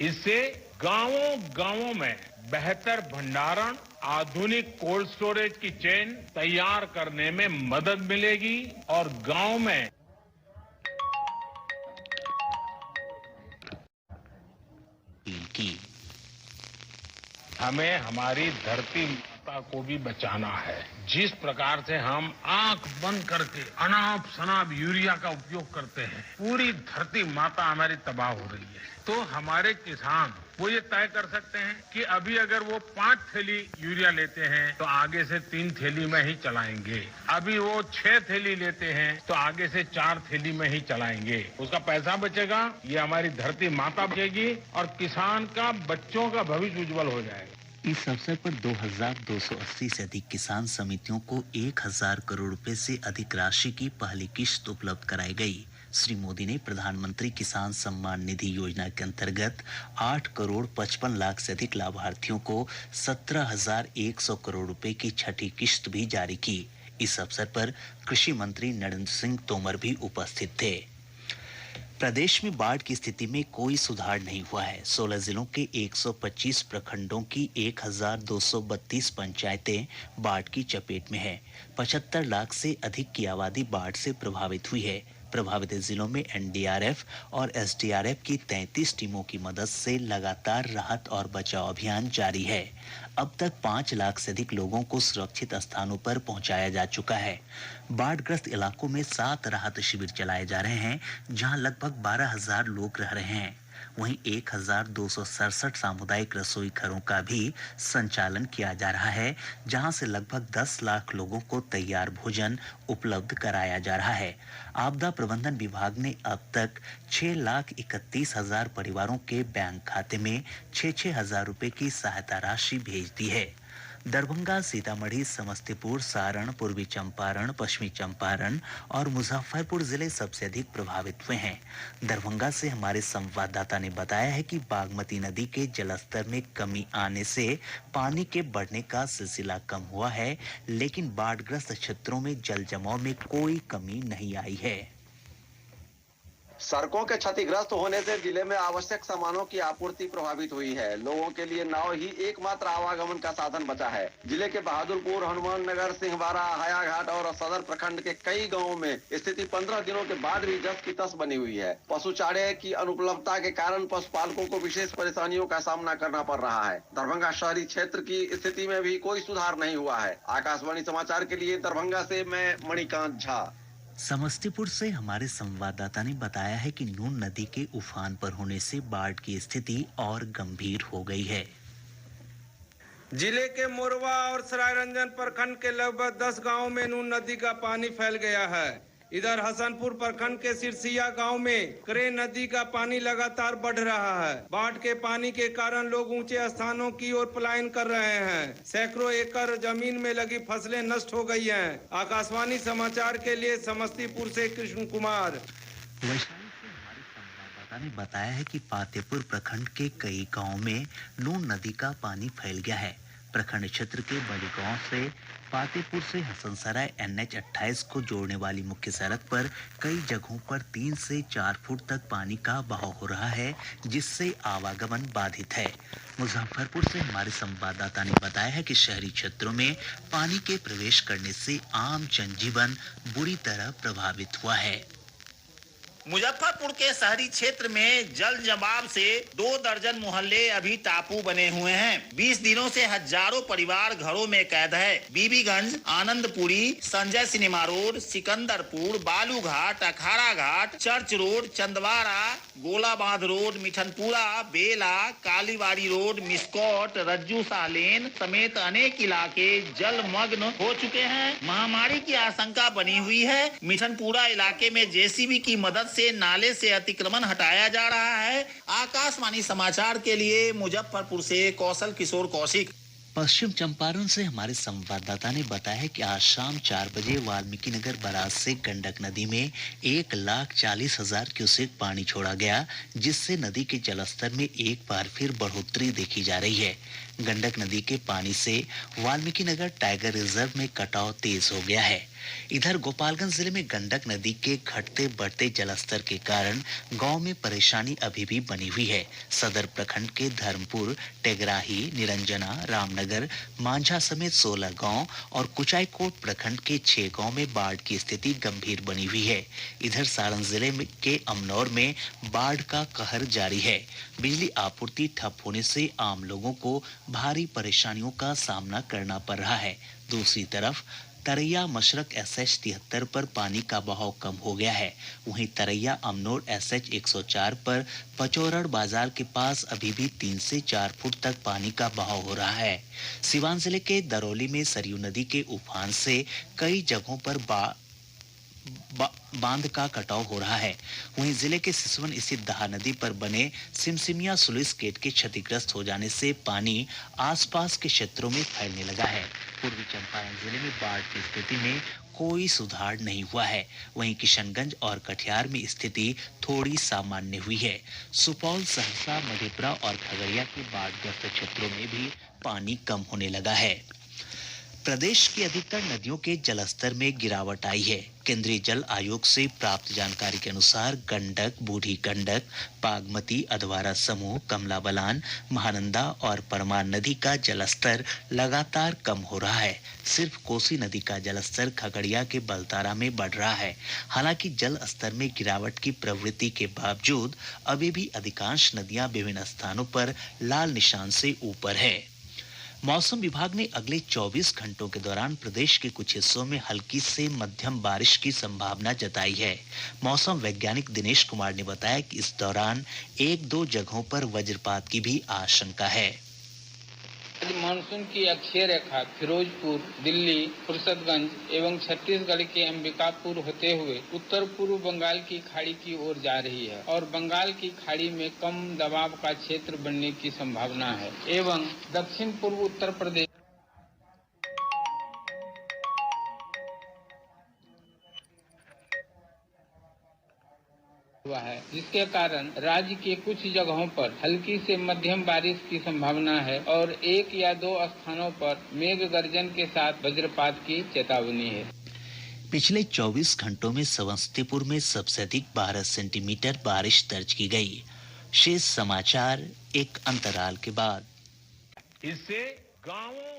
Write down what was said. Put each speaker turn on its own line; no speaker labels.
इससे गांवों में बेहतर भंडारण, आधुनिक कोल्ड स्टोरेज की चेन तैयार करने में मदद मिलेगी और गांव में
की
हमें हमारी धरती माता को भी बचाना है। जिस प्रकार से हम आंख बंद करके अनाप शनाप यूरिया का उपयोग करते हैं, पूरी धरती माता हमारी तबाह हो रही है। तो हमारे किसान वो ये तय कर सकते हैं कि अभी अगर वो 5 थैली यूरिया लेते हैं तो आगे से 3 थैली में ही चलाएंगे, अभी वो 6 थैली लेते हैं तो आगे से 4 थैली में ही चलाएंगे। उसका पैसा बचेगा, ये हमारी धरती माता बचेगी और किसान का, बच्चों का भविष्य उज्जवल हो जाएगा।
इस अवसर पर 2280 से अधिक किसान समितियों को 1000 करोड़ रुपए से अधिक राशि की पहली किश्त उपलब्ध कराई गई। श्री मोदी ने प्रधानमंत्री किसान सम्मान निधि योजना के अंतर्गत 8 करोड़ 55 लाख से अधिक लाभार्थियों को 17,100 करोड़ रुपए की छठी किश्त भी जारी की। इस अवसर पर कृषि मंत्री नरेंद्र सिंह तोमर भी उपस्थित थे। प्रदेश में बाढ़ की स्थिति में कोई सुधार नहीं हुआ है। 16 जिलों के 125 प्रखंडों की 1232 पंचायतें बाढ़ की चपेट में है। 75 लाख से अधिक की आबादी बाढ़ से प्रभावित हुई है। प्रभावित जिलों में एनडीआरएफ और एसडीआरएफ की 33 टीमों की मदद से लगातार राहत और बचाव अभियान जारी है। अब तक 5 लाख से अधिक लोगों को सुरक्षित स्थानों पर पहुंचाया जा चुका है। बाढ़ग्रस्त इलाकों में 7 राहत शिविर चलाए जा रहे हैं, जहां लगभग 12,000 लोग रह रहे हैं। वहीं 1,267 सामुदायिक रसोई घरों का भी संचालन किया जा रहा है, जहां से लगभग 10 लाख लोगों को तैयार भोजन उपलब्ध कराया जा रहा है। आपदा प्रबंधन विभाग ने अब तक 6,31,000 परिवारों के बैंक खाते में 6-6 हजार रुपए की सहायता राशि भेज दी है। दरभंगा, सीतामढ़ी, समस्तीपुर, सारण, पूर्वी चंपारण, पश्चिमी चंपारण और मुजफ्फरपुर जिले सबसे अधिक प्रभावित हुए हैं। दरभंगा से हमारे संवाददाता ने बताया है कि बागमती नदी के जलस्तर में कमी आने से पानी के बढ़ने का सिलसिला कम हुआ है, लेकिन बाढ़ग्रस्त क्षेत्रों में जल जमाव में कोई कमी नहीं आई है।
सड़कों के क्षतिग्रस्त होने से जिले में आवश्यक सामानों की आपूर्ति प्रभावित हुई है। लोगों के लिए नाव ही एकमात्र आवागमन का साधन बचा है। जिले के बहादुरपुर, हनुमान नगर, सिंहवाड़ा, हायाघाट और सदर प्रखंड के कई गांवों में स्थिति 15 दिनों के बाद भी जस की तस बनी हुई है। पशु चारे की अनुपलब्धता के कारण पशुपालकों को विशेष परेशानियों का सामना करना पड़ रहा है। दरभंगा शहरी क्षेत्र की स्थिति में भी कोई सुधार नहीं हुआ है। आकाशवाणी समाचार के लिए दरभंगा से मैं मणिकांत झा।
समस्तीपुर से हमारे संवाददाता ने बताया है कि नून नदी के उफान पर होने से बाढ़ की स्थिति और गंभीर हो गई है।
जिले के मोरवा और सरायरंजन प्रखंड के लगभग 10 गांवों में नून नदी का पानी फैल गया है। इधर हसनपुर प्रखंड के सिरसिया गांव में करे नदी का पानी लगातार बढ़ रहा है। बाढ़ के पानी के कारण लोग ऊंचे स्थानों की ओर पलायन कर रहे हैं। सैकड़ों एकड़ जमीन में लगी फसलें नष्ट हो गई हैं। आकाशवाणी समाचार के लिए समस्तीपुर से कृष्ण कुमार।
वैशाली से हमारे संवाददाता ने बताया है कि पातेपुर प्रखंड के कई गांवों में नून नदी का पानी फैल गया है। प्रखंड क्षेत्र के बड़े गांव से पातेपुर से हसनसराय NH 28 को जोड़ने वाली मुख्य सड़क पर कई जगहों पर 3 से 4 फुट तक पानी का बहाव हो रहा है, जिससे आवागमन बाधित है। मुजफ्फरपुर से हमारे संवाददाता ने बताया है कि शहरी क्षेत्रों में पानी के प्रवेश करने से आम जनजीवन बुरी तरह प्रभावित हुआ है।
मुजफ्फरपुर के शहरी क्षेत्र में जल जमाव से 2 दर्जन मोहल्ले अभी टापू बने हुए हैं। 20 दिनों से हजारों परिवार घरों में कैद है। Bibiganj, Anandpuri, Sanjay cinema road, Sikandarpur, Balughat, Akhara Ghat, church road, Chandwara, Golabandh road, Mithanpura, Bela, Kalibari road, Miskot, Rajju सालेन समेत अनेक इलाके जलमग्न हो चुके हैं। महामारी की आशंका बनी हुई है। मिठनपुरा इलाके में जेसीबी की मदद से नाले से अतिक्रमण हटाया जा रहा है। आकाशवाणी समाचार के लिए मुजफ्फरपुर से कौशल किशोर कौशिक।
पश्चिम चंपारण से हमारे संवाददाता ने बताया है कि आज शाम 4 बजे वाल्मीकि नगर बराज से गंडक नदी में 1,40,000 क्यूसेक पानी छोड़ा गया, जिससे नदी के जलस्तर में एक बार फिर बढ़ोतरी देखी जा रही है। गंडक नदी के पानी से वाल्मीकि नगर टाइगर रिजर्व में कटाव तेज हो गया है। इधर गोपालगंज जिले में गंडक नदी के घटते बढ़ते जलस्तर के कारण गांव में परेशानी अभी भी बनी हुई है। सदर प्रखंड के धर्मपुर, टेगराही, निरंजना, रामनगर, मांझा समेत 16 गांव और कुचायकोट प्रखंड के 6 गांव में बाढ़ की स्थिति गंभीर बनी हुई है। इधर सारण जिले के अमनौर में बाढ़ का कहर जारी है। बिजली आपूर्ति ठप होने से आम लोगों को भारी परेशानियों का सामना करना पड़ रहा है। दूसरी तरफ तरैया मशरक SH 73 पर पानी का बहाव कम हो गया है। वहीं तरैया अमनोर SH 104 पर पचौरड़ बाजार के पास अभी भी 3 से 4 फुट तक पानी का बहाव हो रहा है। सिवान जिले के दरौली में सरयू नदी के उफान से कई जगहों पर बांध का कटाव हो रहा है। वहीं जिले के सिसवन स्थित दहा नदी पर बने सिमसिमिया स्लुइस गेट के क्षतिग्रस्त हो जाने से पानी आसपास के क्षेत्रों में फैलने लगा है। पूर्वी चंपारण जिले में बाढ़ की स्थिति में कोई सुधार नहीं हुआ है। वहीं किशनगंज और कटिहार में स्थिति थोड़ी सामान्य हुई है। सुपौल, सहरसा, मधेपुरा और खगड़िया के बाढ़ग्रस्त क्षेत्रों में भी पानी कम होने लगा है। प्रदेश की अधिकतर नदियों के जलस्तर में गिरावट आई है। केंद्रीय जल आयोग से प्राप्त जानकारी के अनुसार गंडक, बूढ़ी गंडक, बागमती, अधवारा समूह, कमला बलान, महानंदा और परमान नदी का जलस्तर लगातार कम हो रहा है। सिर्फ कोसी नदी का जलस्तर खगड़िया के बलतारा में बढ़ रहा है। हालांकि जल स्तर में गिरावट की प्रवृत्ति के बावजूद अभी भी अधिकांश नदियां विभिन्न स्थानों पर लाल निशान से ऊपर है। मौसम विभाग ने अगले 24 घंटों के दौरान प्रदेश के कुछ हिस्सों में हल्की से मध्यम बारिश की संभावना जताई है। मौसम वैज्ञानिक दिनेश कुमार ने बताया कि इस दौरान 1-2 जगहों पर वज्रपात की भी आशंका है।
मानसून की अक्षीय रेखा फिरोजपुर, दिल्ली, फुर्सतगंज एवं छत्तीसगढ़ के अंबिकापुर होते हुए उत्तर पूर्व बंगाल की खाड़ी की ओर जा रही है और बंगाल की खाड़ी में कम दबाव का क्षेत्र बनने की संभावना है एवं दक्षिण पूर्व उत्तर प्रदेश हुआ है, जिसके कारण राज्य के कुछ जगहों पर हल्की से मध्यम बारिश की संभावना है और 1 या 2 स्थानों पर मेघ गर्जन के साथ वज्रपात की चेतावनी है।
पिछले 24 घंटों में समस्तीपुर में सबसे अधिक 12 सेंटीमीटर बारिश दर्ज की गई। शेष समाचार एक अंतराल के बाद।
इससे गांवों